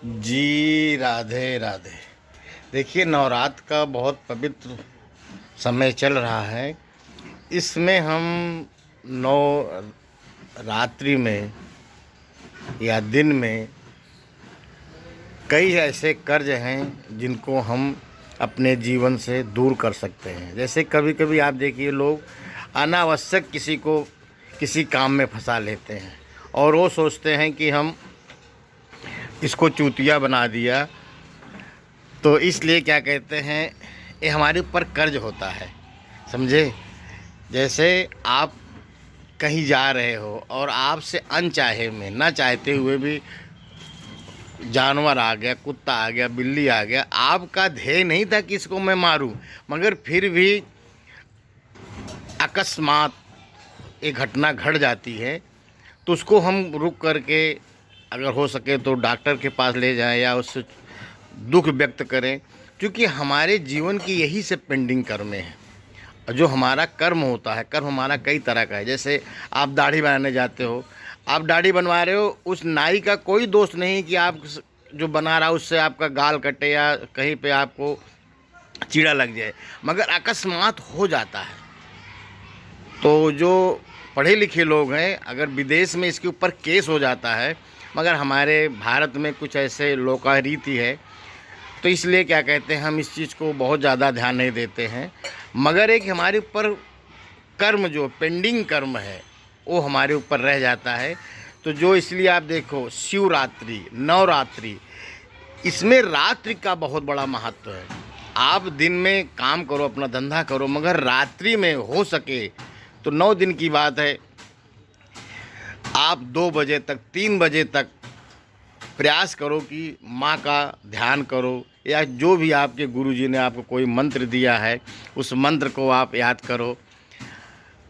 जी राधे राधे। देखिए, नवरात्र का बहुत पवित्र समय चल रहा है। इसमें हम नौ रात्रि में या दिन में कई ऐसे कर्ज हैं जिनको हम अपने जीवन से दूर कर सकते हैं। जैसे कभी कभी आप देखिए, लोग अनावश्यक किसी को किसी काम में फंसा लेते हैं और वो सोचते हैं कि हम इसको चूतिया बना दिया, तो इसलिए क्या कहते हैं, ये हमारे ऊपर कर्ज होता है, समझे। जैसे आप कहीं जा रहे हो और आपसे अनचाहे में, ना चाहते हुए भी जानवर आ गया, कुत्ता आ गया, बिल्ली आ गया, आपका ध्येय नहीं था कि इसको मैं मारूं, मगर फिर भी अकस्मात एक घटना घट जाती है, तो उसको हम रुक करके अगर हो सके तो डॉक्टर के पास ले जाएं या उससे दुख व्यक्त करें, क्योंकि हमारे जीवन की यही से पेंडिंग कर्म है। और जो हमारा कर्म होता है, कर्म हमारा कई तरह का है। जैसे आप दाढ़ी बनाने जाते हो, आप दाढ़ी बनवा रहे हो, उस नाई का कोई दोष नहीं कि आप जो बना रहा उससे आपका गाल कटे या कहीं पे आपको चीड़ा लग जाए, मगर अकस्मात हो जाता है। तो जो पढ़े लिखे लोग हैं, अगर विदेश में इसके ऊपर केस हो जाता है, मगर हमारे भारत में कुछ ऐसे लोकरीति है, तो इसलिए क्या कहते हैं, हम इस चीज़ को बहुत ज़्यादा ध्यान नहीं देते हैं। मगर एक हमारे ऊपर कर्म, जो पेंडिंग कर्म है, वो हमारे ऊपर रह जाता है। तो जो इसलिए आप देखो, शिवरात्रि, नवरात्रि, इसमें रात्रि का बहुत बड़ा महत्व है। आप दिन में काम करो, अपना धंधा करो, मगर रात्रि में हो सके तो 9 दिन की बात है, आप 2 बजे तक, 3 बजे तक प्रयास करो कि माँ का ध्यान करो, या जो भी आपके गुरुजी ने आपको कोई मंत्र दिया है उस मंत्र को आप याद करो।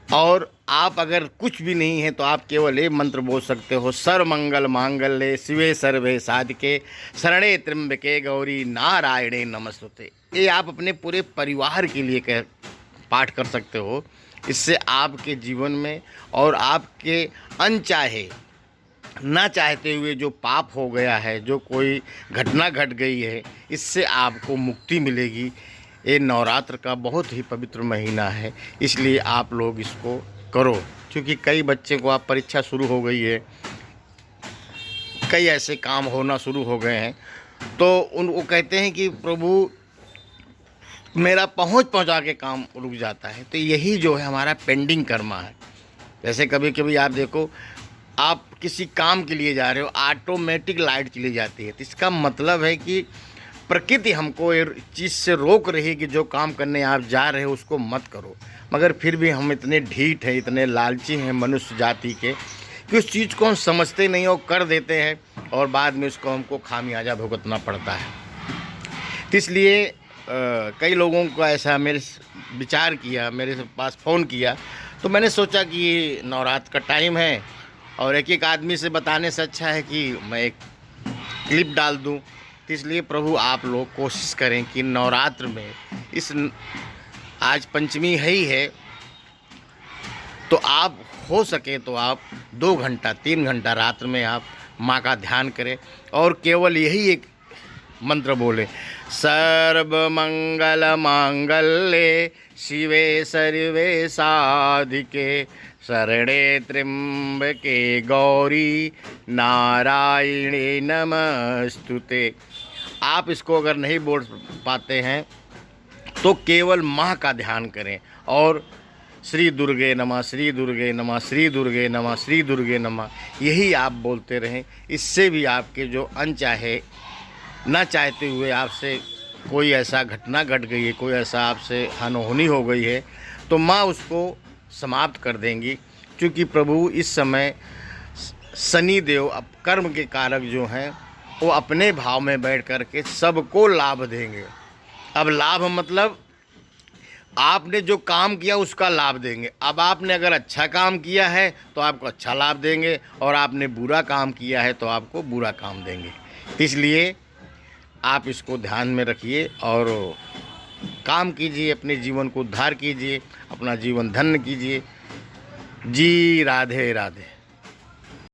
और आप अगर कुछ भी नहीं है तो आप केवल ये मंत्र बोल सकते हो, सर्वमंगल मांगल्ये शिवे सर्वे साधिके शरणे त्र्यंबके गौरी नारायणे नमस्तुते। ये आप अपने पूरे परिवार के लिए पाठ कर सकते हो। इससे आपके जीवन में और आपके अनचाहे, ना चाहते हुए जो पाप हो गया है, जो कोई घटना घट गई है, इससे आपको मुक्ति मिलेगी। ये नवरात्र का बहुत ही पवित्र महीना है, इसलिए आप लोग इसको करो। क्योंकि कई बच्चे को आप परीक्षा शुरू हो गई है, कई ऐसे काम होना शुरू हो गए हैं, तो वो कहते हैं कि प्रभु मेरा पहुंचा के काम रुक जाता है। तो यही जो है हमारा पेंडिंग कर्मा है। जैसे कभी कभी आप देखो, आप किसी काम के लिए जा रहे हो, ऑटोमेटिक लाइट चली जाती है, तो इसका मतलब है कि प्रकृति हमको एक चीज़ से रोक रही है कि जो काम करने आप जा रहे हो उसको मत करो। मगर फिर भी हम इतने ढीठ हैं, इतने लालची हैं मनुष्य जाति के, कि उस चीज़ को हम समझते नहीं और कर देते हैं, और बाद में उसको हमको खामियाजा भुगतना पड़ता है। तो इसलिए कई लोगों को ऐसा मेरे विचार किया, मेरे पास फ़ोन किया, तो मैंने सोचा कि नवरात्र का टाइम है और एक एक आदमी से बताने से अच्छा है कि मैं एक क्लिप डाल दूं। तो इसलिए प्रभु आप लोग कोशिश करें कि नवरात्र में आज पंचमी है ही है, तो आप हो सके तो आप 2 घंटा 3 घंटा रात्र में आप माँ का ध्यान करें और केवल यही एक मंत्र बोले, सर्वमंगल मांगल्ये शिवे सर्वे साधिके शरणे त्र्यंबके गौरी नारायणे नमस्तुते। आप इसको अगर नहीं बोल पाते हैं तो केवल माँ का ध्यान करें और श्री दुर्गे नमः, श्री दुर्गे नमः, श्री दुर्गे नमः, श्री दुर्गे नमः, यही आप बोलते रहें। इससे भी आपके जो अनचाहे, ना चाहते हुए आपसे कोई ऐसा घटना घट गई है, कोई ऐसा आपसे अनहोनी हो गई है, तो माँ उसको समाप्त कर देंगी। क्योंकि प्रभु इस समय शनि देव, अब कर्म के कारक जो हैं, वो अपने भाव में बैठ कर के सबको लाभ देंगे। अब लाभ मतलब आपने जो काम किया उसका लाभ देंगे। अब आपने अगर अच्छा काम किया है तो आपको अच्छा लाभ देंगे, और आपने बुरा काम किया है तो आपको बुरा काम देंगे। इसलिए आप इसको ध्यान में रखिए और काम कीजिए, अपने जीवन को उद्धार कीजिए, अपना जीवन धन्य कीजिए। जी राधे राधे।